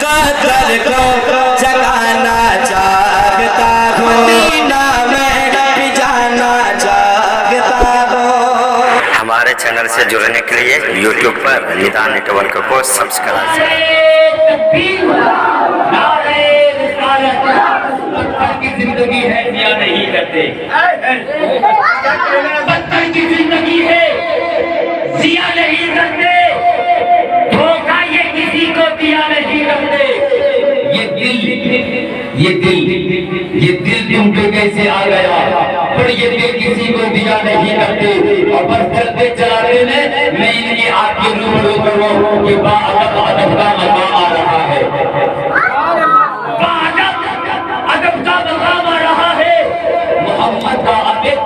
قدر کو جگانا چاہتا ہوں، مدینہ میں بھی جانا چاہتا ہوں۔ ہمارے چینل سے جڑنے کے لیے یوٹیوب پر ندا نیٹورک کو سبسکرائب کریں۔ کی زندگی ہے دیا نہیں کرتے، پتھر کی زندگی ہے دیا نہیں کرتے، دھوکہ یہ کسی کو دیا نہیں کرتے۔ یہ دل تم پہ کیسے آ گیا، پر یہ دل کسی کو دیا نہیں کرتے، اور بس چلتے چلاتے میں ان کی آپ کی روبرو کروں کہ باادب ادب کا مقام آ رہا ہے، ادب کا مقام آ رہا ہے، محمد کا ادب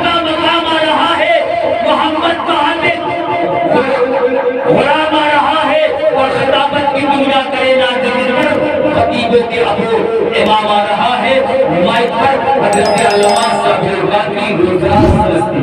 کا مقام آ رہا ہے، محمد کا ادب غلام آ رہا ہے، اور خطابت کی دنیا کرے نا ذکر، خطیبوں کے ابو امام آ رہا ہے، مائک پر حضرت علامہ صاحب القادری گلزار سلستی۔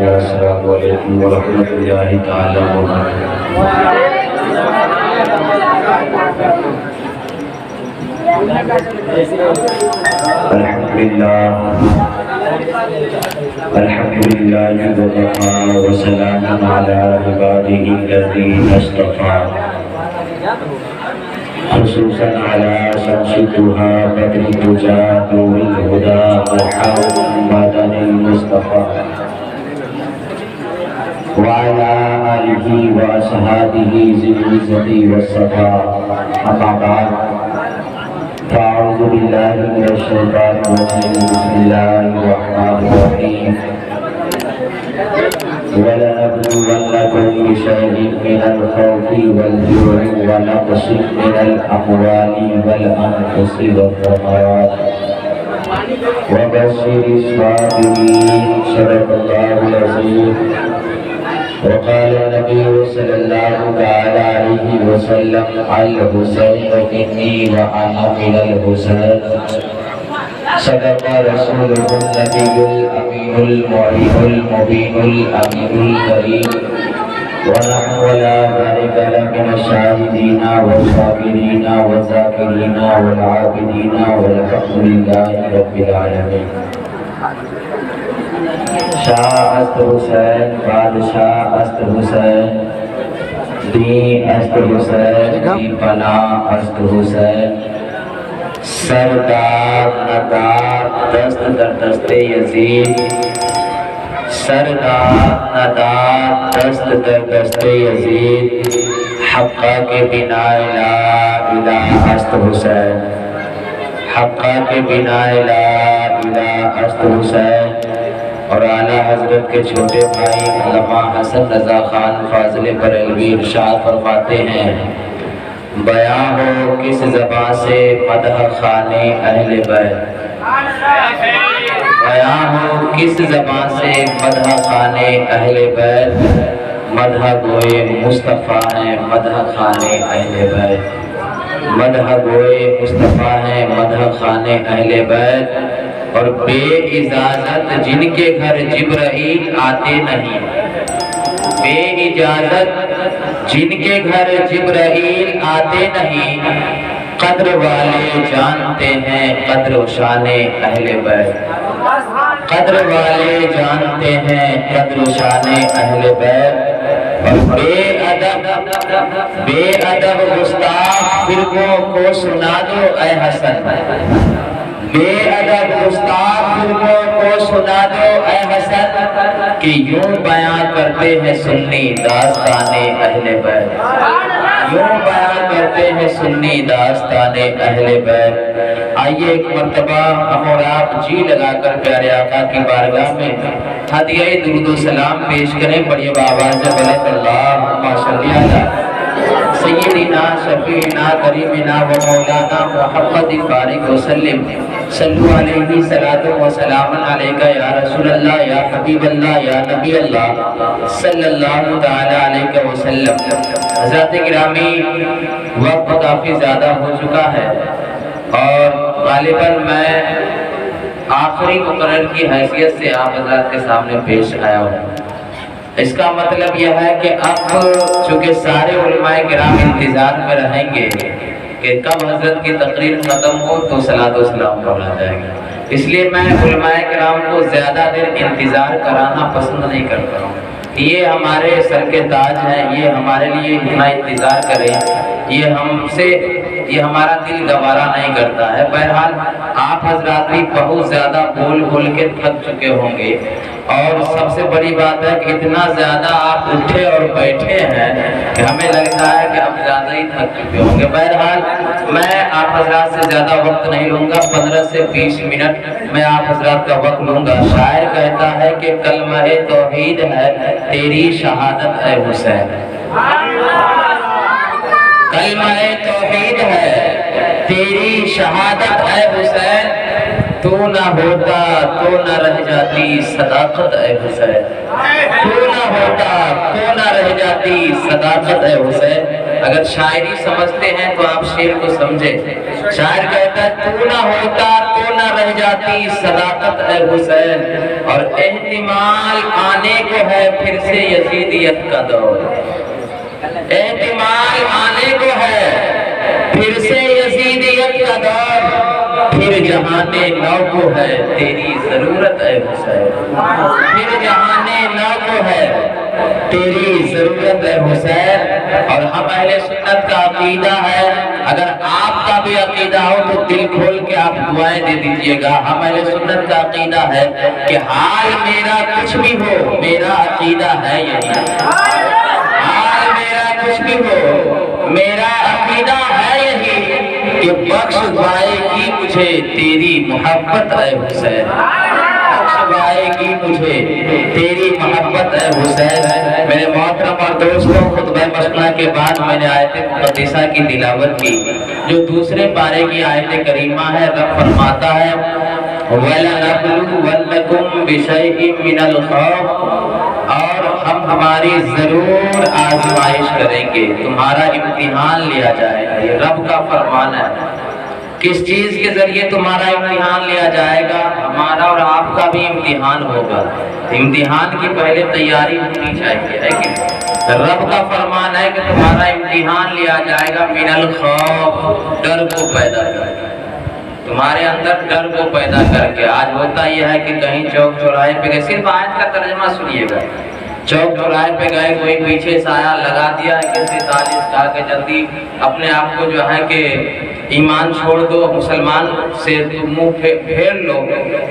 السلام علیکم ورحمۃ اللہ تعالی الحمد لله وكفى وسلام على عباده الذين اصطفى خصوصا على شمس الضحى بدر الدجى نور الهدى محمدا المصطفى وعلى آله وأصحابه ذي العزة والصفا، أما بعد فأعوذ بالله من الشيطان الرجيم، بسم الله الرحمن الرحيم، ولنبلونكم بشيء من الخوف والجوع ونقص من الأموال والأنفس والثمرات وبشر الصابرين، صدق الله العظيم۔ وقال النبي صلى الله تعالى عليه وسلم الحسين مني وأنا من الحسين، صدق رسوله النبي الأمين المعين المبين الأمين الكريم، ونحن ولا ذلك لمن الشاهدين والصابرين والذاكرين والعابدين والحمد لله رب العالمين۔ شاہ است حسین، بادشاہ است حسین، دین است حسین، دی پناہ است حسین، سردار ندار دست در دست یزید، سردار ندار دست در دست یزید، حقہ کے بنا لا الہ است حسین، حقہ کے بنا لا الہ است حسین۔ اور اعلیٰ حضرت کے چھوٹے بھائی علامہ حسن رضا خان فاضل بریلوی ارشاد فرماتے ہیں، بیاں ہو کس زبان سے مدح خانے اہل بیت، بیاں ہو کس زبان سے مدح خانے اہل بیت، مدح گوئے مصطفیٰ ہیں مدح خانے اہل بیت، مدح گوئے مصطفیٰ ہیں مدح خانے اہل بیت، اور بے اجازت جن کے گھر جبرائیل آتے نہیں، بے اجازت جن کے گھر جبرائیل آتے نہیں، قدر والے جانتے ہیں قدر و شان اہل بیت، قدر والے جانتے ہیں قدر و شان اہل بیت۔ اور بے ادب گستاخ فرقوں کو سنا دو اے حسن، بے ادب گستاخ فرقوں کو سنا دو اے حسن، کہ یوں بیان کرتے ہیں سنی داستان اہل بیت، یوں بیان کرتے ہیں سنی داستان اہل بیت۔ آئیے ایک مرتبہ ہم اور آپ جی لگا کر پیارے آقا کی بارگاہ میں ہدیہ درود و سلام پیش کریں، بڑی آواز سے بلند اللہم صلی علی سیدنا شفیعنا کریمنا و مولانا محمد بارک وسلم صلو علیہ صلاۃ و سلام علیک یا رسول اللہ یا حبیب اللہ یا نبی اللہ صلی اللہ تعالی علیہ وسلم۔ حضرات گرامی، وقت کافی زیادہ ہو چکا ہے اور غالباً میں آخری مقرر کی حیثیت سے آپ حضرات کے سامنے پیش آیا ہوں۔ اس کا مطلب یہ ہے کہ اب چونکہ سارے علماء کرام انتظار میں رہیں گے کہ کب حضرت کی تقریر ختم ہو تو صلاۃ و سلام پڑھا جائے گا، اس لیے میں علماء کرام کو زیادہ دیر انتظار کرانا پسند نہیں کرتا ہوں۔ یہ ہمارے سر کے تاج ہیں، یہ ہمارے لیے اتنا انتظار کریں، یہ ہمارا دل گوارا نہیں کرتا ہے۔ بہرحال آپ حضرات بھی بہت زیادہ بول کے تھک چکے ہوں گے، اور سب سے بڑی بات ہے کہ اتنا زیادہ آپ اٹھے اور بیٹھے ہیں کہ ہمیں لگتا ہے کہ اب زیادہ ہی تھک چکے ہوں گے۔ بہرحال میں آپ حضرات سے زیادہ وقت نہیں لوں گا، 15 سے 20 منٹ میں آپ حضرات کا وقت لوں گا۔ شاعر کہتا ہے کہ کلمہ توحید ہے تیری شہادت اے حسین، کلمہ توحید ہے تیری شہادت اے حسین، تو نہ ہوتا تو نہ رہ جاتی صداقت اے حسین، تو نہ ہوتا تو نہ رہ جاتی صداقت اے حسین۔ اگر شاعری سمجھتے ہیں تو آپ شعر کو سمجھے۔ شاعر کہتا ہے تو نہ ہوتا تو نہ رہ جاتی صداقت اے حسین، اور احتمال آنے کو ہے پھر سے یزیدیت کا دور، احتمال آنے کو ہے پھر سے یزیدیت کا دور، پھر جہان نو کو ہے تیری ضرورت اے حسین، پھر جہان نو کو ہے تیری ضرورت ہے حسین۔ اور ہم اہل سنت کا عقیدہ ہے، اگر آپ کا بھی عقیدہ ہو تو دل کھول کے آپ دعائیں دے دیجئے گا۔ ہم اہل سنت کا عقیدہ ہے کہ حال میرا کچھ بھی ہو، میرا عقیدہ ہے یہی، حال میرا کچھ بھی ہو، میرا عقیدہ ہے یہی کہ بخش پائے گی مجھے تیری محبت اے حسین، بخش پائے گی مجھے تیری محبت اے حسین۔ میرے محترم اور دوستوں، خطبہ مسئلہ کے بعد میں نے آیت مقدسہ کی تلاوت کی، جو دوسرے پارے کی آیت کریمہ ہے۔ رب فرماتا ہے وَلَنَبْلُوَنَّكُمْ بِشَيْءٍ مِّنَ الْخَوْفِ، اور ہم ہماری ضرور آزمائش کریں گے، تمہارا امتحان لیا جائے گا۔ یہ رب کا فرمان ہے۔ کس چیز کے ذریعے تمہارا امتحان لیا جائے گا؟ ہمارا اور آپ کا بھی امتحان ہوگا۔ امتحان کی پہلے تیاری ہونی چاہیے، ہے کہ رب کا فرمان ہے کہ تمہارا امتحان لیا جائے گا من الخوف، ڈر کو پیدا کر کے، تمہارے اندر ڈر کو پیدا کر کے۔ آج ہوتا یہ ہے کہ کہیں چوک چوراہے پہ گئے، صرف آیت کا ترجمہ سنیے گا، چوک چوراہے پہ گئے، کوئی پیچھے سایہ لگا دیا ہے کسی 40 کا کہ جلدی اپنے آپ کو جو ہے کہ ایمان چھوڑ دو، مسلمان سے تم منہ پھیر لو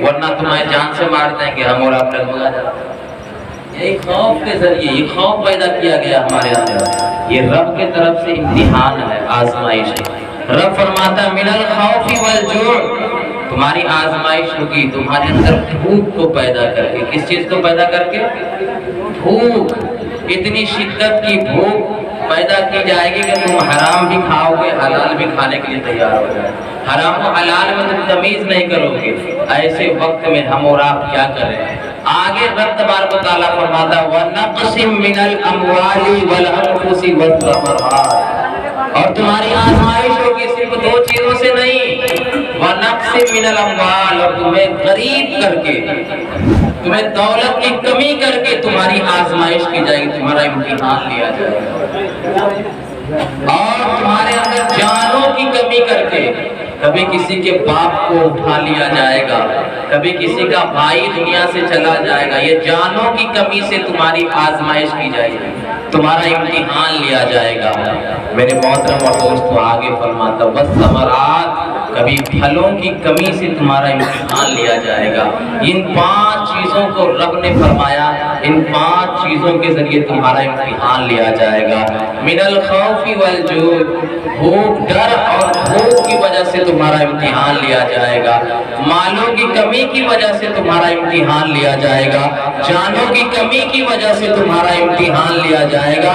ورنہ تمہیں جان سے مار دیں گے، ہم اور آپ ڈگمگا جاتے ہیں۔ یہ خوف کے ذریعے یہ خوف پیدا کیا گیا ہمارے اندر، یہ رب کے طرف سے امتحان ہے، آزمائش ہے۔ رب فرماتا ہے من الخوف والجوع، تمہاری آزمائش ہوگی تمہارے اندر بھوک کو پیدا کر کے۔ کس چیز کو پیدا کر کے؟ بھوک، اتنی شدت کی بھوک پیدا کی جائے گی کہ تم حرام بھی کھاؤ گے، حلال بھی کھانے کے لیے تیار ہو جائے۔ حرام و حلال میں تم تمیز نہیں کرو گے۔ ایسے وقت میں ہم اور آپ کیا کریں؟ آگے رب تبارک و تعالیٰ فرماتا ہے وَنَقْسِم مِّنَ الْأَمْوَالِ وَالْأَنفُسِ وَالثَّمَرَاتِ، اور تمہاری آزمائش ہوگی صرف 2 چیزوں سے نہیں، وَنَقْسِم مِّنَ الْأَمْوَالِ، اور تمہیں غریب کر کے، تمہیں دولت کی کمی کر کے تمہاری آزمائش کی جائے گی، تمہارا امتحان لیا جائے گا، اور تمہارے اندر جانوں کی کمی کر کے، کبھی کسی کے باپ کو اٹھا لیا جائے گا، کبھی کسی کا بھائی دنیا سے چلا جائے گا، یہ جانوں کی کمی سے تمہاری آزمائش کی جائے گی، تمہارا امتحان لیا جائے گا۔ میرے محترم اور دوستو، آگے فرماتا والثمرات، کبھی پھلوں کی کمی سے تمہارا امتحان لیا جائے گا۔ ان 5 چیزوں کو رب نے فرمایا ان 5 چیزوں کے ذریعے تمہارا امتحان لیا جائے گا۔ من الخوف والجوع، بھوک، ڈر اور بھوک کی وجہ سے تمہارا امتحان لیا جائے گا۔ مالوں کی کمی کی وجہ سے تمہارا امتحان لیا جائے گا۔ جانوں کی کمی کی وجہ سے تمہارا امتحان لیا جائے گا۔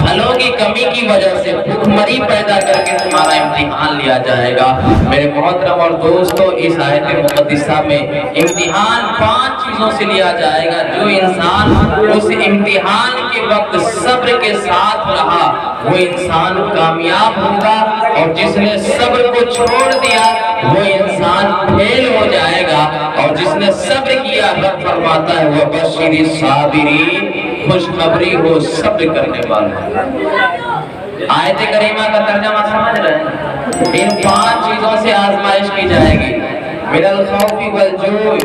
پھلوں کی کمی کی وجہ سے بھوک مری پیدا کر کے تمہارا امتحان لیا جائے گا۔ میرے محترم اور دوستو، اس آیت مقدسہ میں امتحان 5 چیزوں سے لیا جائے گا۔ جو انسان اس امتحان کے وقت صبر کے ساتھ رہا وہ انسان کامیاب ہوگا، اور جس نے صبر کو چھوڑ دیا وہ انسان فیل ہو جائے گا، اور جس نے صبر کیا رب فرماتا ہے وہ بشیر الصابرین، خوشخبری ہو صبر کرنے والا۔ آیت کریمہ کا ترجمہ سمجھ رہے ہیں؟ ان 5 چیزوں سے آزمائش کی جائے گی۔ من الخوف والجوع،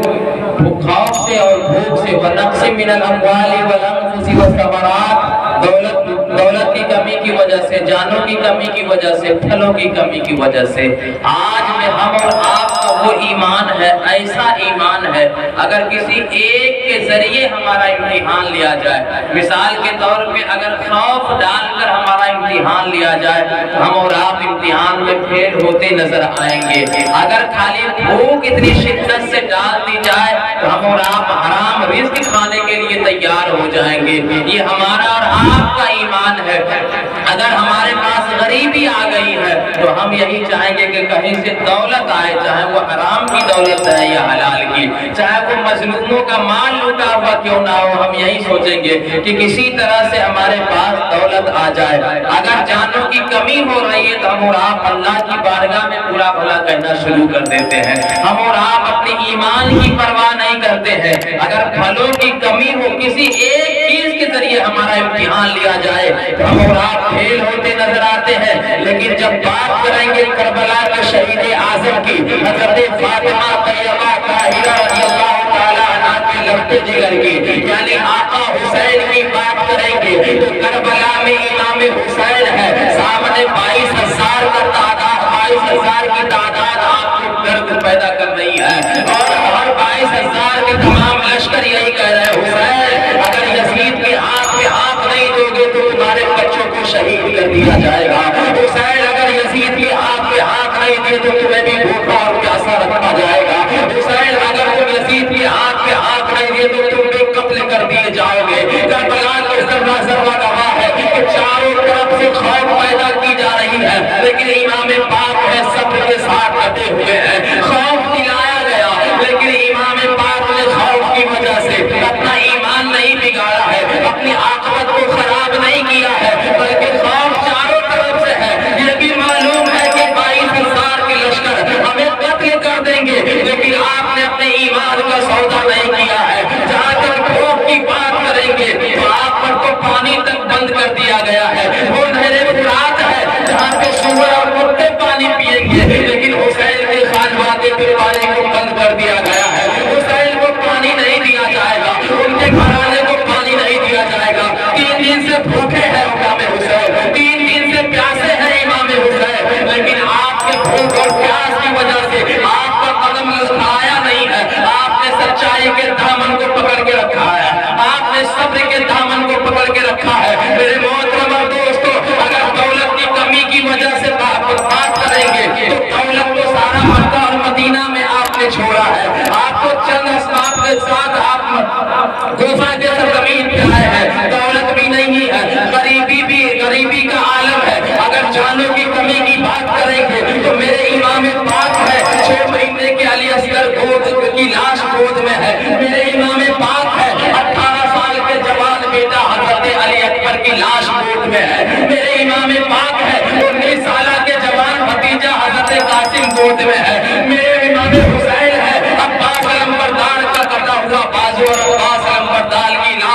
خوف سے اور بھوک سے، ونقص من الاموال والانفس والثمرات، دولت کی کمی کی وجہ سے، جانوں کی کمی کی وجہ سے، پھلوں کی کمی کی وجہ سے۔ آج میں ہم اور آپ کا وہ ایمان ہے، ایسا ایمان ہے، اگر کسی ایک کے ذریعے ہمارا امتحان لیا جائے، مثال کے طور پہ اگر خوف ڈال کر ہمارا امتحان لیا جائے تو ہم اور آپ امتحان میں فیل ہوتے نظر آئیں گے۔ اگر خالی بھوک اتنی شدت سے ڈال دی جائے تو ہم اور آپ حرام رزق کھانے کے لیے تیار ہو جائیں گے۔ یہ ہمارا اور آپ کا ایمان ہے۔ اگر ہمارے پاس غریبی آ گئی ہے تو ہم یہی چاہیں گے کہ کہیں سے دولت آئے، چاہے وہ حرام کی دولت ہے یا حلال کی، چاہے وہ مظلوموں کا مال لوٹا ہوا کیوں نہ ہو، ہم یہی سوچیں گے کہ کسی طرح سے ہمارے پاس دولت آ جائے۔ اگر جانوں کی کمی ہو رہی ہے تو ہم اور آپ اللہ کی بارگاہ میں برا بھلا کہنا شروع کر دیتے ہیں۔ ہم اور آپ اپنے ایمان کی پرواہ نہیں کرتے ہیں۔ اگر پھلوں کی کمی ہو، کسی ایک چیز کے ذریعے ہمارا امتحان لیا جائے تو ہم اور آپ فیل ہوتے نظر آتے ہیں۔ لیکن جب بات کریں گے کربلا کے شہید اعظم کی، حضرت فاطمہ طیبہ طاہرہ رضی اللہ تعالیٰ عنہ کے لفظ جگر کی، یعنی آقا حسین کی بات کریں گے تو کربلا میں امام حسین ہے، سامنے 22,000 کا تعداد، 22,000 کی تعداد آپ کو درد پیدا کر رہی ہے، اور 22,000 کے تمام لشکر یہی کہہ رہے ہیں حسین اگر یزید کے ہاتھ میں ہاتھ نہیں دو گے تو تمہارے بچوں کو شہید کر دیا جائے گا۔ حسین اگر یزید کے ہاتھ میں ہاتھ نہیں دے تو تمہیں بھی بھوکا اور پیاسا رکھا جائے گا۔ حسین اگر تم یزید کے ہاتھ میں ہاتھ نہیں دے تو تم بھی قتل کر دیے جاؤ گے۔ کربلا کے ذرہ ذرہ گواہ ہے کہ چاروں طرف سے خوف پیدا کی جا رہی ہے، لیکن امام پاک ہے صبر کے ساتھ ڈٹے ہوئے ہیں۔ خوف دلایا گیا لیکن امام پاک نے خوف کی وجہ سے اپنا ایمان نہیں بگاڑا ہے، اپنی عاقبت کو خراب نہیں کیا ہے، بلکہ خوف چاروں طرف سے ہے۔ یہ بھی معلوم ہے کہ 22,000 کے لشکر ہمیں قتل کر دیں گے، لیکن آپ نے اپنے ایمان کا سودا نہیں کیا ہے۔ جہاں تک خوف کی بات کریں گے تو آپ پر تو پانی تک بند کر دیا گیا ہے۔ وہ نہر فرات ہے جہاں پہ سور اور کتے پانی پیئیں گے، لیکن حسین کے خانواتے پہ پانی کو بند کر دیا گیا ہے۔ حسین کو پانی نہیں دیا جائے گا، ان کے گھرانے کو پانی نہیں دیا جائے گا۔ 3 دن سے بھوکے ہیں امام حسین، 3 دن سے پیاسے ہیں امام حسین، لیکن آپ کے بھوک اور پیاس کی وجہ سے آپ کا قدم لرزایا نہیں ہے۔ آپ نے سچائی کے دامن کو پکڑ کے رکھا ہے، آپ نے صبر کے دامن کو پکڑ کے رکھا ہے۔ میرے محترم اور دوستو، اگر دولت کی کمی کی وجہ سے بات کریں گے تو دولت کو سارا مکہ اور مدینہ میں آپ نے چھوڑا ہے، آپ کو چند اسباب کے ساتھ آپ کوفہ کے سرزمین پہ آئے ہیں، دولت بھی نہیں ہے، غریبی کا عالم ہے۔ اگر جانوں کی کمی کی بات کریں گے تو میرے امام پاک ہے، 6 مہینے کے علی اصغر گود کی لاش گود میں ہے، میرے امام پاک ہے، 18 سال کے جوان بیٹا حضرت علی اکبر کی لاش گود میں ہے، میرے امام پاک ہے، 19 سالہ کے جوان بھتیجا حضرت قاسم گود میں ہے، میرے امام حسین ہے، عباس علمبردار کا کٹا ہوا بازو اور عباس علمبردار کی لاش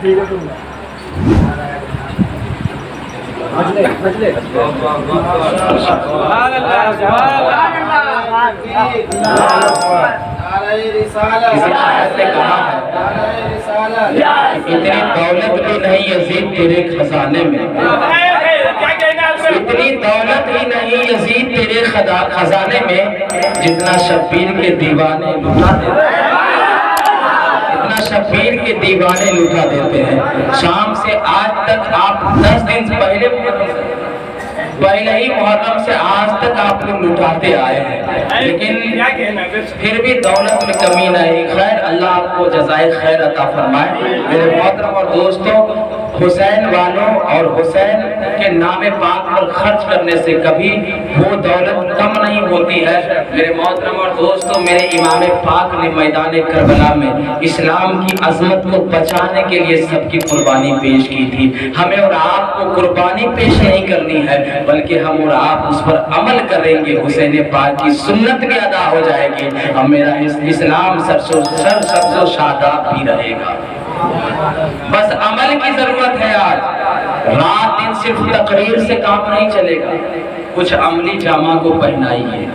کسی آیت نے کہا ہے اتنی دولت بھی نہیں یزید تیرے خزانے میں، اتنی دولت ہی نہیں یزید تیرے خزانے میں جتنا شبیر کے دیوانے لٹا دیتے ہیں، اتنا شبیر کے دیوانے لٹا دیتے ہیں۔ شام سے آج تک آپ 10 دن پہلے ہی محرم سے آج تک آپ لوگ لٹاتے آئے ہیں، لیکن پھر بھی دولت میں کمی نہیں۔ خیر اللہ آپ کو جزائے خیر عطا فرمائے۔ میرے محترم اور دوستوں، حسین والوں اور حسین کے نام پاک پر خرچ کرنے سے کبھی وہ دولت کم نہیں ہوتی ہے۔ میرے محترم اور دوستوں، میرے امام پاک نے میدان کربلا میں اسلام کی عظمت کو بچانے کے لیے سب کی قربانی پیش کی تھی۔ ہمیں اور آپ کو قربانی پیش نہیں کرنی ہے، بلکہ ہم اور آپ اس پر عمل کریں گے، حسین پاک کی سنت بھی ادا ہو جائے گی، اور میرا اسلام سر سبز و شاداب بھی رہے گا۔ بس عمل کی ضرورت ہے۔ آج رات دن صرف تقریر سے کام نہیں چلے گا، کچھ عملی جامہ کو پہنائیے۔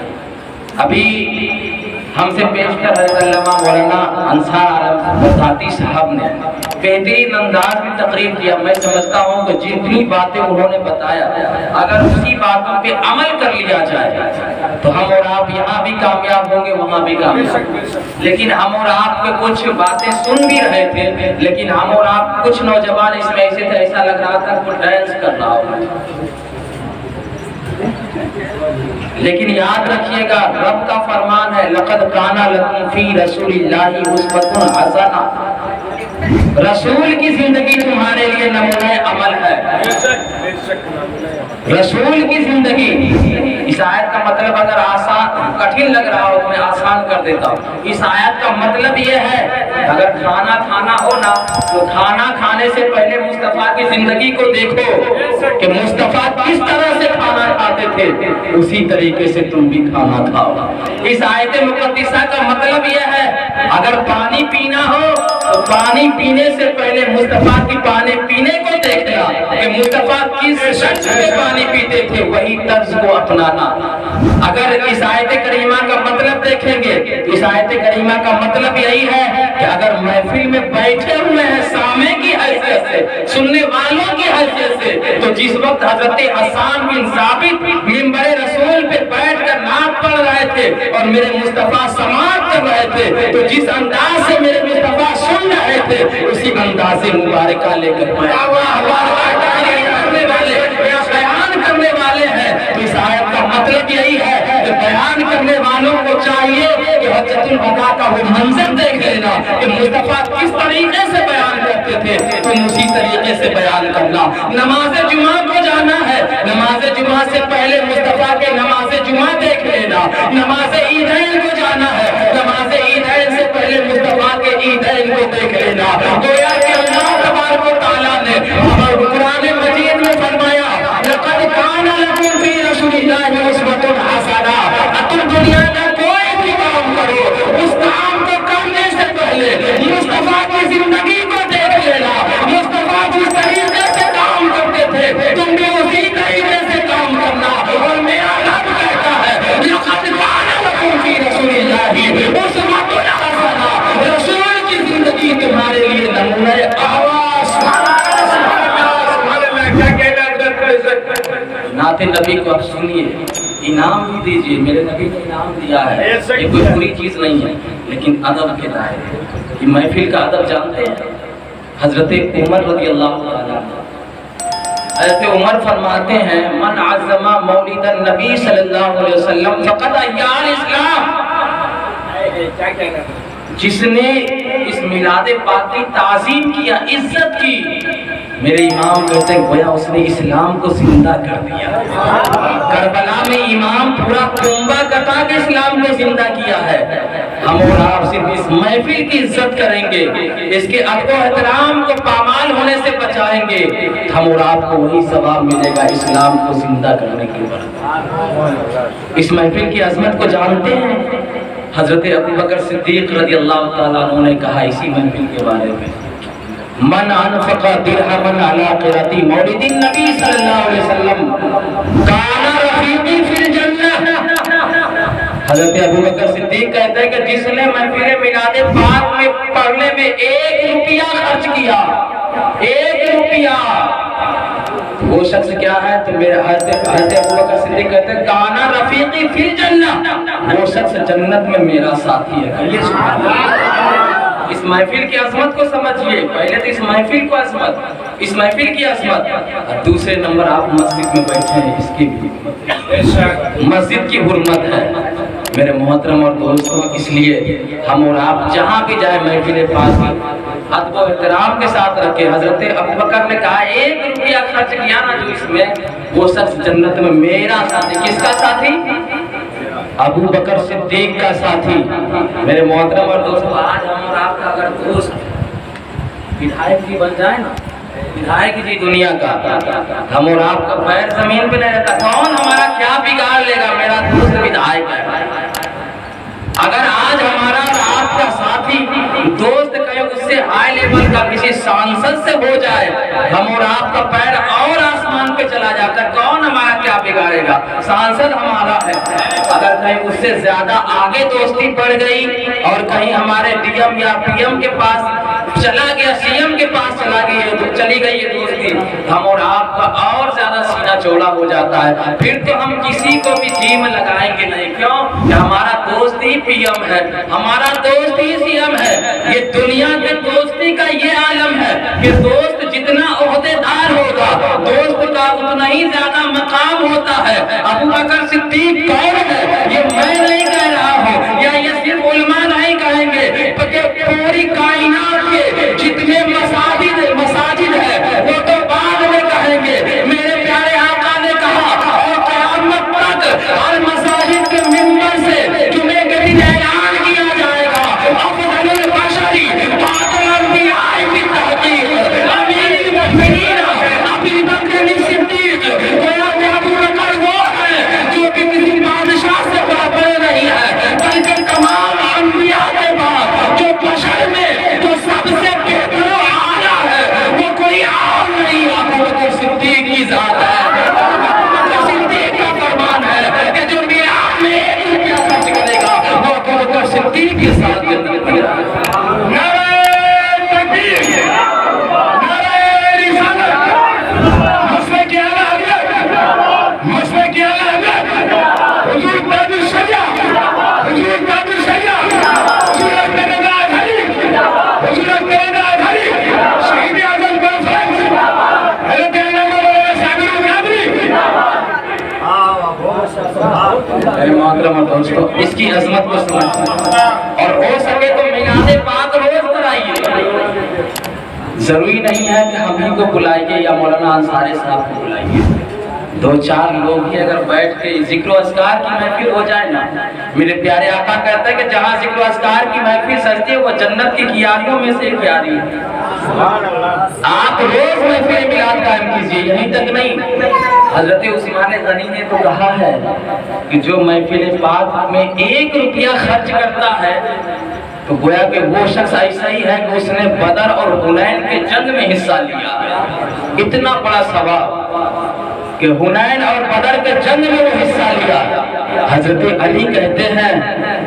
ابھی ہم سے پیش کر حضرت علامہ مولانا انصار عالم بساتی صاحب نے بہترین انداز میں تقریر کیا۔ میں سمجھتا ہوں کہ جتنی باتیں انہوں نے بتایا، اگر اسی باتوں پہ عمل کر لیا جائے تو ہم اور آپ یہاں بھی کامیاب ہوں گے، وہاں بھی کامیاب۔ لیکن ہم اور آپ کے کچھ باتیں سن بھی رہے تھے، لیکن ہم اور آپ کچھ نوجوان اس میں ایسے تھے، ایسا لگ رہا تھا کہ ڈانس کر رہا ہو۔ لیکن یاد رکھیے گا، رب کا فرمان ہے لقد کان لکم فی رسول اللہ اسوۃ حسنہ، رسول کی زندگی تمہارے لیے نمونہ عمل ہے۔ رسول کی زندگی، اس آیت کا مطلب اگر آسان کٹھن لگ رہا ہو تو میں آسان کر دیتا ہوں۔ اس آیت کا مطلب یہ ہے اگر کھانا کھانا ہو نا تو کھانا کھانے سے پہلے مصطفیٰ کی زندگی کو دیکھو کہ مصطفیٰ کس طرح سے کھانا کھاتے تھے، اسی طریقے سے تم بھی کھانا کھاؤ۔ اس آیت مقدسہ کا مطلب یہ ہے اگر پانی پینا ہو تو پانی پینے سے پہلے مصطفیٰ کی پانی پینے کو دیکھنا کہ مصطفیٰ کس شخص سے پانی پیتے تھے، وہی طرز کو اپنانا۔ اگر اس آیت کریمہ کا مطلب دیکھیں گے، اس آیت کریمہ کا مطلب یہی ہے کہ اگر محفل میں بیٹھے ہوئے ہیں سامع کی حیثیت سے، سننے والوں کی حیثیت سے، تو جس وقت حضرت حسان بن ثابت منبر رسول پہ بیٹھ کر نعت پڑھ رہے تھے اور میرے مصطفیٰ سماعت کر رہے تھے، تو جس انداز سے میرے مصطفیٰ سن رہے تھے اسی انداز مبارکہ لے کر بیان کرنے والے ہیں۔ تو اس آیت کا مطلب یہی ہے کہ بیان کرنے والوں کو چاہیے کہ حجۃ الوداع کا وہ منظر دیکھ لینا کہ مصطفیٰ کس طریقے سے بیان کرتے تھے، تم اسی طریقے سے بیان کرنا۔ نماز جمعہ کو جانا ہے، نماز جمعہ سے پہلے مصطفیٰ کے نماز جمعہ دیکھ لینا۔ نماز عیدین کو جانا ہے، نماز عیدین سے پہلے مصطفیٰ کے عیدین کو دیکھ لینا۔ گویا کہ اللہ تبارک و تعالیٰ نے قرآن مجید میں فرمایا لقد کان لکم فی رسول اللہ اسوۃ حسنہ۔ تم دنیا کا کوئی بھی کام کرو، اس کام کو کرنے سے پہلے مصطفیٰ کی زندگی کو دیکھ لینا۔ مصطفیٰ جس طریقے سے کام کرتے تھے تم بھی اسی طریقے سے کام کرنا۔ اور میرا رب کہتا ہے لقد کان لکم فی رسول اللہ اسوۃ حسنہ، رسول کی زندگی تمہارے لیے نمونہ نعت نبی کو اب سنیے، انعام بھی دیجئے۔ میرے نبی نے انعام دیا ہے، یہ کوئی بری چیز نہیں ہے، لیکن ادب کے دائرے۔ یہ محفل کا ادب جانتے ہیں؟ حضرت عمر رضی اللہ تعالیٰ حضرت عمر فرماتے ہیں من عظم مولد النبی صلی اللہ علیہ وسلم فقد احیا الاسلام، جس نے اس میلاد پاک کی تعظیم کیا، عزت کی، میرے امام کہتے ہیں گویا اس نے اسلام کو زندہ کر دیا۔ کربلا میں امام پورا کنبہ کٹا کے اسلام کو زندہ کیا ہے۔ ہم اور آپ صرف اس محفل کی عزت کریں گے، اس کے ادب و احترام کو پامال ہونے سے بچائیں گے، ہم اور آپ کو وہی ثواب ملے گا اسلام کو زندہ کرنے کے بعد۔ اس محفل کی عظمت کو جانتے ہیں؟ حضرت ابوبکر صدیق رضی اللہ تعالیٰ عنہ نے کہا اسی محفل کے بارے میں من انفق درہمن علی قرتی مولد النبی صلی اللہ علیہ وسلم کان رفیقی فی الجنہ۔ حضرت ابوبکر صدیق کہتے ہیں کہ جس نے محفل میلاد پاک میں پڑھنے میں 1 روپیہ خرچ کیا، 1 روپیہ، وہ شخص کیا ہے؟ تو میرے حضرت ابوبکر صدیق کہتے ہیں کانا رفیقی فی الجنہ، وہ شخص جنت میں میرا ساتھی ہے۔ کہیے سبحان اللہ۔ اس محفل کی عظمت کو سمجھیے، پہلے تو اس محفل کو عظمت، اس محفل کی عظمت، اور دوسرے نمبر آپ مسجد میں بیٹھے ہیں، اس کی بھی مسجد کی حرمت ہے میرے محترم اور دوستوں۔ اس لیے ہم اور آپ جہاں بھی جائیں محفل پاک ادب و احترام کے ساتھ رکھے۔ حضرت ابوبکر نے کہا 1 روپیہ خرچ کیا نا جو اس میں، وہ شخص جنت میں میرا ساتھی۔ کس کا ساتھی؟ ابو بکر صدیق کا ساتھی۔ میرے محترم اور دوستوں، آج ہم اور آپ کا اگر دوست ودھائک جی بن جائے نا، ودھائک جی دنیا کا، ہم اور آپ کا پیر زمین پہ نہیں رہتا، کون ہمارا کیا بگاڑ لے گا؟ میرا دوست ودھائک ہے۔ اگر آج ہمارا اور آپ کا ساتھی دوست کہیں اس سے ہائی لیول کا کسی سانسد سے ہو جائے، ہم اور آپ کا پیر اور آسمان پہ چلا جاتا ہے، کون ہمارا کیا بگاڑے گا؟ سانسد ہمارا ہے۔ اگر کہیں اس سے زیادہ آگے دوستی بڑھ گئی اور کہیں ہمارے ڈی ایم یا پی ایم کے پاس چلا گیا، سی ایم کے پاس چلی گئی یہ دوستی، ہم اور آپ کا اور زیادہ سینہ چوڑا ہو جاتا ہے۔ پھر تو ہم کسی کو بھی جی میں لگائیں گے نہیں۔ کیوں؟ کہ ہمارا دوست ہی پی ایم ہے، ہمارا دوست ہی سی ایم ہے۔ یہ دنیا کے دوستی کا یہ عالم ہے کہ دوست جتنا عہدیدار ہوگا، دوست کا اتنا ہی زیادہ مقام ہوتا ہے۔ ابو بکر صدیق کون ہے؟ یہ میں نہیں کہہ رہا ہوں، یا یہ صرف علماء نہیں کہیں گے، بلکہ پوری کائنات کے جتنے مساجد ہے وہ تو بعد میں کہیں گے۔ میرے پیارے آقا نے کہا اور قیامت تک ہر مساجد کے ممبر سے جمعے کے دن اعلان کیا جائے گا، افضل البشر بعد الانبیاء بالتحقیق امیر المؤمنین ابی بکر صدیق۔ گویا کہ ابو بکر وہ ہے جو کہ کسی بادشاہ سے برابر نہیں ہے، بلکہ تمام انبیاء کے بعد جو بشر میں جو سب سے بہتر و اعلیٰ ہے وہ کوئی اور نہیں، ابو بکر صدیق کی ذات ہے۔ ابو بکر صدیق کا فرمان ہے کہ جو میعاد میں 1 روپیہ خرچ کرے گا وہ ابو بکر صدیق کے ساتھ جنت میں جائے گا۔ نعرہ تکبیر، نعرہ رسالت، مسلک کی اعلیٰ حضرت، مسلک کی اعلیٰ حضرت، حضور تاج الشریعہ، حضور تاج الشریعہ، حضور اکبر علی، حضور اکبر علی، شہید اعظم کانفرنس، حضرت علامہ مولانا ثابت القادری۔ میرے محترم اور دوستو، اس کی عظمت کو سمجھیں اور ہو سکے تو میلاد پاک روز کرائیے۔ ضروری نہیں ہے کہ ہم ہی کو بلائیے یا مولانا انصاری صاحب کو بلائیے، 2-4 لوگ ہی اگر بیٹھ کے ذکر و اذکار کی محفل ہو جائے نا، میرے پیارے آقا کہتے ہیں کہ جہاں ذکر و اذکار کی محفل سجتی ہے وہ جنت کی کیاریوں میں سے ایک کیاری ہے۔ آپ روز محفل میلاد قائم کیجیے، یہیں تک نہیں، حضرت عثمان غنی نے تو کہا ہے کہ جو محفل پاک میں 1 روپیہ خرچ کرتا ہے تو گویا کہ وہ شخص ایسا ہی ہے کہ اس نے بدر اور حنین کے جنگ میں حصہ لیا۔ اتنا بڑا ثواب کہ حنین اور بدر کے جنگ میں وہ حصہ لیا۔ حضرت علی کہتے ہیں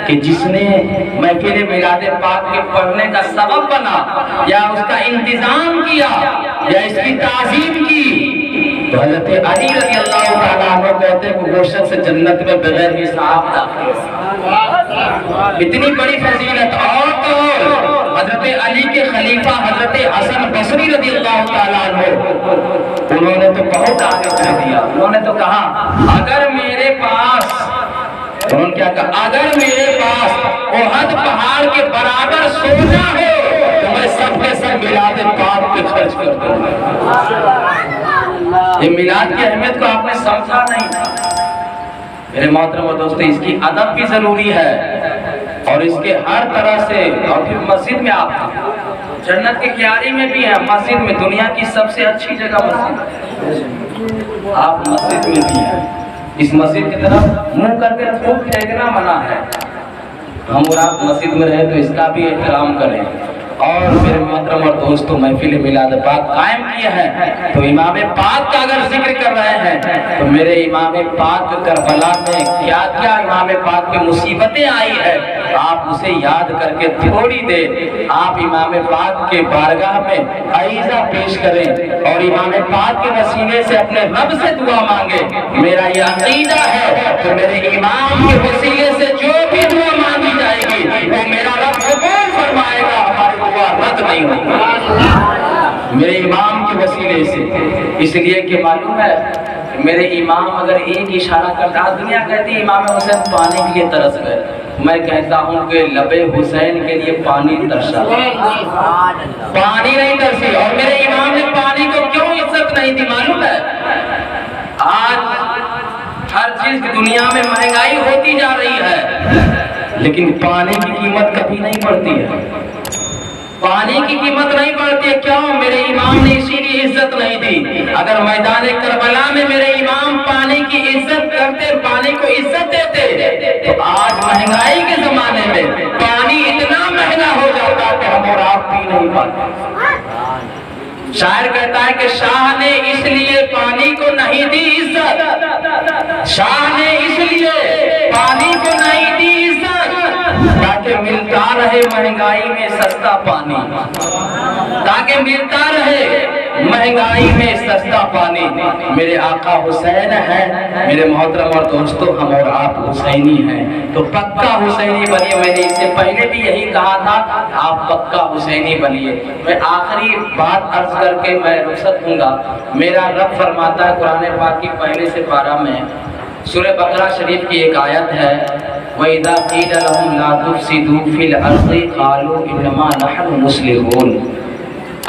کہ جس نے محفل میلاد پاک کے پڑھنے کا سبب بنا یا اس کا انتظام کیا یا اس کی تعظیم کی، تو حضرت علی رضی اللہ تعالیٰ عنہ کہتے ہیں کہ وہ شخص جنت میں بغیر حساب داخل۔ اتنی بڑی فضیلت۔ اور تو اور حضرت علی کے خلیفہ حضرت حسن بصری رضی اللہ تعالیٰ عنہ، انہوں نے تو بہت آگے کر دیا۔ انہوں نے تو کہا اگر میرے پاس، انہوں نے کیا کہا، اگر میرے پاس احد پہاڑ کے برابر سونا ہو تو میں سب کے سب میلاد پاک پہ خرچ کر دوں گا۔ یہ میلاد کی اہمیت کو آپ نے سمجھا نہیں۔ میرے محترم و دوستو، اس کی ادب بھی ضروری ہے اور اس کے ہر طرح سے، اور پھر مسجد میں آپ جنت کے کیاری میں بھی ہیں، مسجد میں دنیا کی سب سے اچھی جگہ مسجد، آپ مسجد میں بھی ہیں۔ اس مسجد کی طرف منہ کر کے تھوک پھینکنا منع ہے۔ ہم اور آپ مسجد میں رہیں تو اس کا بھی احترام کریں۔ اور میرے محترم اور دوستوں محفل میلاد پاک قائم کیا ہے تو امام پاک کا اگر ذکر کر رہے ہیں تو میرے امام پاک کربلا میں کیا کیا امام پاک کی مصیبتیں آئی ہے آپ اسے یاد کر کے تھوڑی دیر آپ امام پاک کے بارگاہ میں عریضہ پیش کریں اور امام پاک کے وسیلے سے اپنے رب سے دعا مانگے. میرا یہ عقیدہ ہے کہ میرے امام کے وسیلے سے جو بھی دعا مانگی جائے گی وہ میرا رب قبول فرمائے گا, ہماری دعا رد نہیں ہوگی میرے امام کے وسیلے سے. اس لیے کہ معلوم ہے میرے امام اگر ایک اشارہ کرتا, دنیا کہتی ہے امام حسین پانی کے لیے ترس گئے, میں کہتا ہوں کہ لبے حسین کے لیے پانی ترسا, پانی نہیں ترسی. اور میرے امام نے پانی کو کیوں عزت نہیں دی معلوم ہے؟ آج ہر چیز دنیا میں مہنگائی ہوتی جا رہی ہے لیکن پانی کی قیمت کبھی نہیں بڑھتی ہے, پانی کی قیمت نہیں بڑھتی ہے. کیوں؟ میرے امام نے اسی لیے عزت نہیں دی. اگر میدان کربلا میں میرے امام پانی کی عزت کرتے, پانی کو عزت دیتے تو آج مہنگائی کے زمانے میں پانی اتنا مہنگا ہو جاتا کہ ہم اور آپ پی نہیں پاتے. شاعر کہتا ہے کہ شاہ نے اس لیے پانی کو نہیں دی عزت, شاہ نے اس لیے پانی کو نہیں دی عزت تاکہ ملتا رہے مہنگائی میں سستا پانی, تاکہ ملتا رہے مہنگائی میں سستا پانی. میرے آقا حسین ہیں میرے محترم اور دوستوں, ہم اور آپ حسینی ہیں تو پکا حسینی بنیے. میں نے اس سے پہلے بھی یہی کہا تھا آپ پکا حسینی بنیے. میں آخری بات عرض کر کے میں رخصت ہوں گا. میرا رب فرماتا ہے قرآن پاک کی پہلے سے پارہ میں سورہ بقرہ شریف کی ایک آیت ہے, وَإِذَا قِيلَ لَهُمْ لَا تُفْسِدُوا فِي الْأَرْضِ قَالُوا إِنَّمَا نَحْنُ مُصْلِحُونَ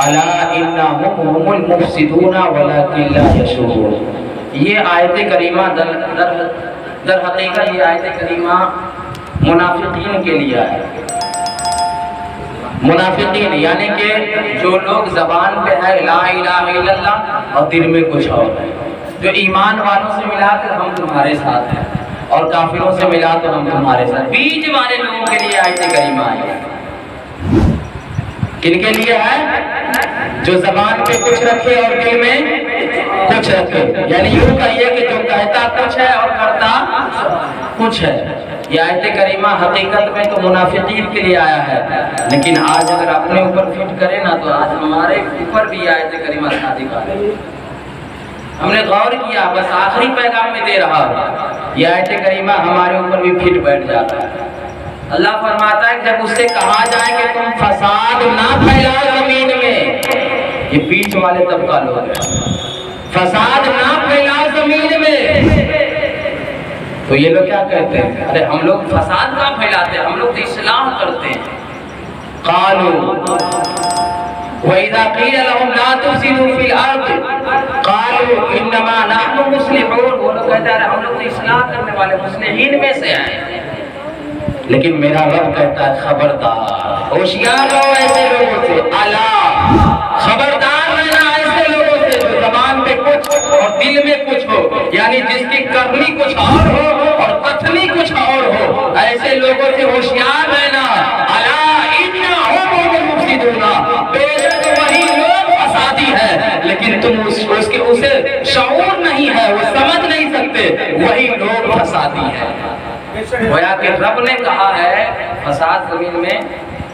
أَلَا إِنَّهُمْ هُمُ الْمُفْسِدُونَ وَلَكِنْ لَا يَشْعُرُونَ. یہ آیت کریمہ در حقیقت یہ آیت کریمہ منافقین کے لیے ہے. منافقین یعنی کہ جو لوگ زبان پہ ہے لا الہ الا اللہ اور دل میں کچھ اور ہے, جو ایمان والوں سے ملا کر ہم تمہارے ساتھ ہیں اور کافروں سے ملا تو ہم تمہارے ساتھ. بیچ والے لوگوں کے لیے آیت کریمہ ہے. کن کے لیے ہے؟ جو زبان پہ کچھ رکھے اور دل میں کچھ رکھے. یعنی یوں کہیے کہ جو کہتا کچھ ہے اور کرتا کچھ ہے. یہ آیت کریمہ حقیقت میں تو منافقین کے لیے آیا ہے, لیکن آج اگر اپنے اوپر فٹ کرے نا تو آج ہمارے اوپر بھی آیت کریمہ صادق ہے. ہم نے غور کیا, بس آخری پیغام میں دے رہا ہوں, یہ آیت کریمہ ہمارے اوپر بھی فٹ بیٹھ جاتا ہے. اللہ فرماتا ہے جب اس سے کہا جائے کہ تم فساد نہ پھیلاؤ زمین میں, یہ بیچ والے طبقہ لوگ ہیں, فساد نہ پھیلاؤ زمین میں, تو یہ لوگ کیا کہتے ہیں؟ ارے ہم لوگ فساد کہاں پھیلاتے ہیں, ہم لوگ تو اصلاح کرتے ہیں. قالوا وَإِذَا قِيلَ لَهُمْ لَا تُفْسِدُوا فِي الْأَرْضِ قَالُوا إِنَّمَا نَحْنُ مُصْلِحُونَ. وہ لوگ کہتے ہیں ہم لوگ تو اصلاح کرنے والے مصلحین میں سے ہیں. لیکن میرا رب کہتا ہے خبردار, ہوشیار رہو ایسے لوگوں سے. الا, خبردار رہنا ایسے لوگوں سے جو زبان پہ کچھ اور دل میں کچھ ہو, یعنی جس کی کرنی کچھ اور ہو اور کتنی کچھ اور ہو. ایسے لوگوں سے ہوشیار رہنا. الا انہم هم المفسدون, بے شک وہی لوگ فسادی ہے, لیکن تم اسے شعور نہیں ہے, وہ سمجھ نہیں سکتے, وہی لوگ فسادی ہے. گویا کہ رب نے کہا ہے فساد زمین میں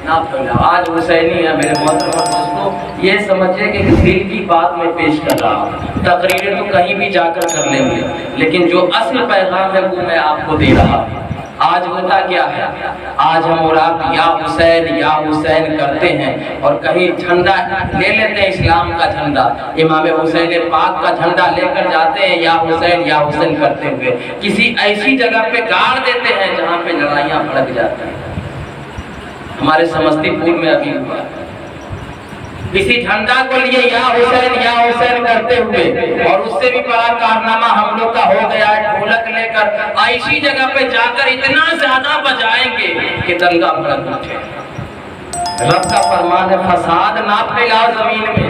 نہ پھیلاؤ. آج حسینی ہے میرے محترم دوستوں, یہ سمجھے کہ دل کی بات میں پیش کر رہا ہوں. تقریریں تو کہیں بھی جا کر لیں گے, لیکن جو اصل پیغام ہے وہ میں آپ کو دے رہا ہوں. آج ہوتا کیا ہے, آج ہم اور آپ یا حسین کرتے ہیں اور کہیں جھنڈا لے لیتے ہیں, اسلام کا جھنڈا, امام حسین پاک کا جھنڈا لے کر جاتے ہیں یا حسین کرتے ہوئے کسی ایسی جگہ پہ گاڑ دیتے ہیں جہاں پہ لڑائیاں بھڑک جاتی ہیں. ہمارے سمستی پور میں ابھی ہوا, کسی جھنڈا کو لیے یا حسین کرتے ہوئے, اور اس سے بھی بڑا کارنامہ ہم لوگ کا ہو گیا ہے, ڈھولک لے کر ایسی جگہ پہ جا کر اتنا زیادہ بجائیں گے کہ دنگا بھڑک اٹھے. رب کا فرمان ہے فساد نہ پھیلاؤ زمین میں.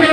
6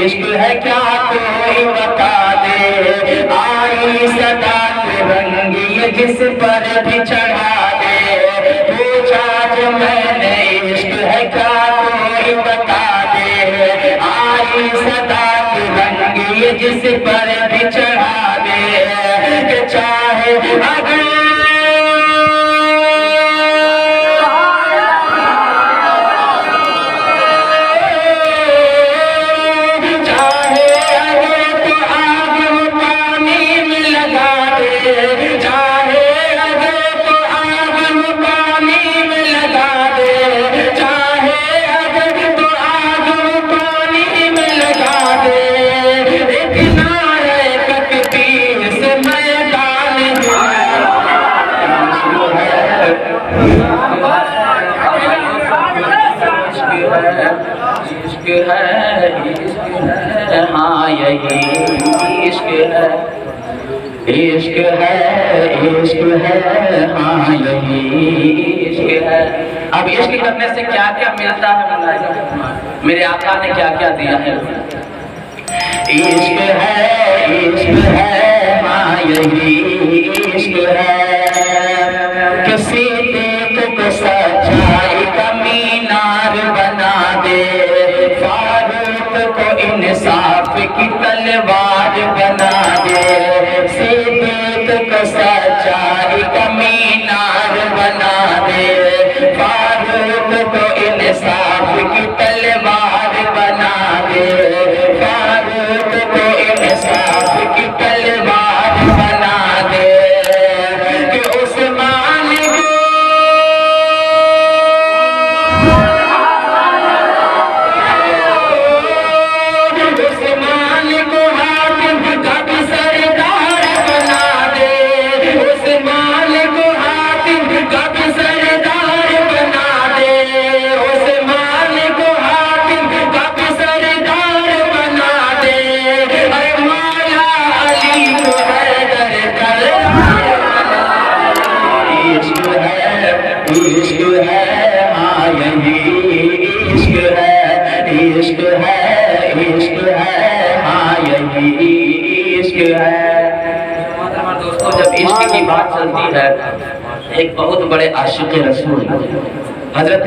عشق ہے کیا کوئی بتا دے آئی صدا کے رنگ یہ جس پر بھی چڑھا دے پوچھا جو میں نے عشق ہے کیا کوئی بتا دے آئی صدا کے رنگ یہ جس پر بھی چڑھا دے کہ چاہے اگر ہاں یہی عشق ہے عشق ہے عشق ہے ہاں یہی عشق ہے اب عشق کرنے سے کیا کیا ملتا ہے میرے آقا نے کیا کیا دیا ہے عشق ہے ہاں یہی عشق ہے کسی دیکھ کو سچائی کا مینار بنا دے فاروق کو انصاف کی تلوار بنا دے صدیق کو سچائی کا مینار بنا دے فاروق کو انصاف کی تلوار بنا دے فاروق کو انصاف کی تلوار بنا دے کہ عثمان کو دوستوں جب عشق کی بات چلتی ہے ایک بہت بڑے عاشق رسول حضرت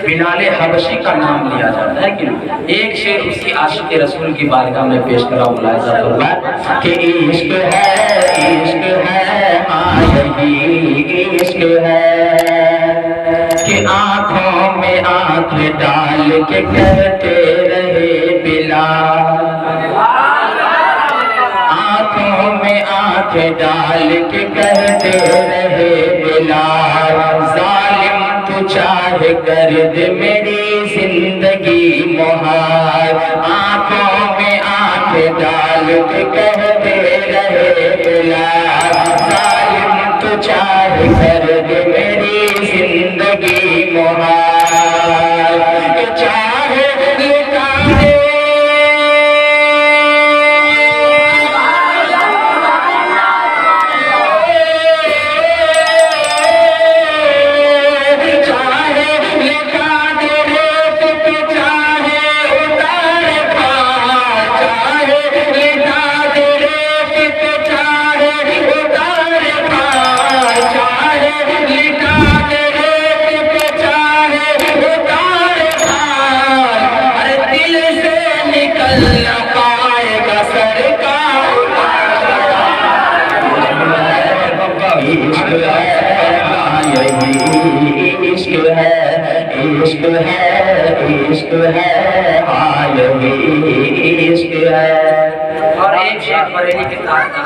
بلال حبشی کا نام لیا جاتا ہے کہ ایک شعر اسی عاشق رسول کی بارگاہ میں پیش کرا ملاحظہ فرمائے کہ عشق ہے ہاں یہی عشق ہے کہ آنکھوں میں آنکھ ڈال کے کہتے رہے بلال آنکھوں میں آنکھ ڈال کے کہتے رہے بلال ظالم تو چاہے کر دے میری زندگی محال آنکھوں میں آنکھ ڈال کے کہتے رہے بلال ظالم تو چاہے کر دے میری زندگی محال کہ چاہے لٹا دے اور ایک شیخ بریلی کے ساتھ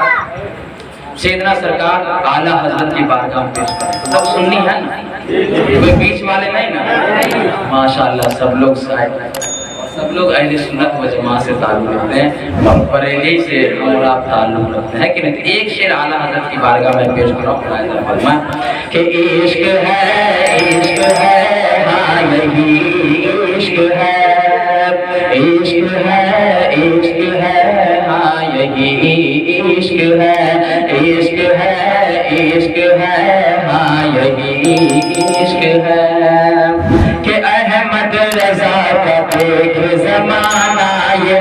سیدنا سرکار اعلیٰ حضرت کی بارگاہ میں پیش کریں سب سننی ہے نا کوئی بیچ والے نہیں نا ماشاءاللہ سب لوگ صاحب سب لوگ اہل سنت و جماعت سے تعلق رکھتے ہیں اور بریلی سے اور آپ تعلق رکھتے ہیں کہ نہیں ایک شعر اعلیٰ حضرت کی بارگاہ میں پیش کروں کہ عشق ہے ہاں یہی عشق ہے عشق ہے ہاں یہی عشق ہے ہاں یہی عشق ہے کہ احمد رضا کا دیکھ زمانہ یہ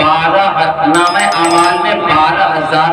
12,000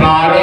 12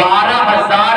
12,000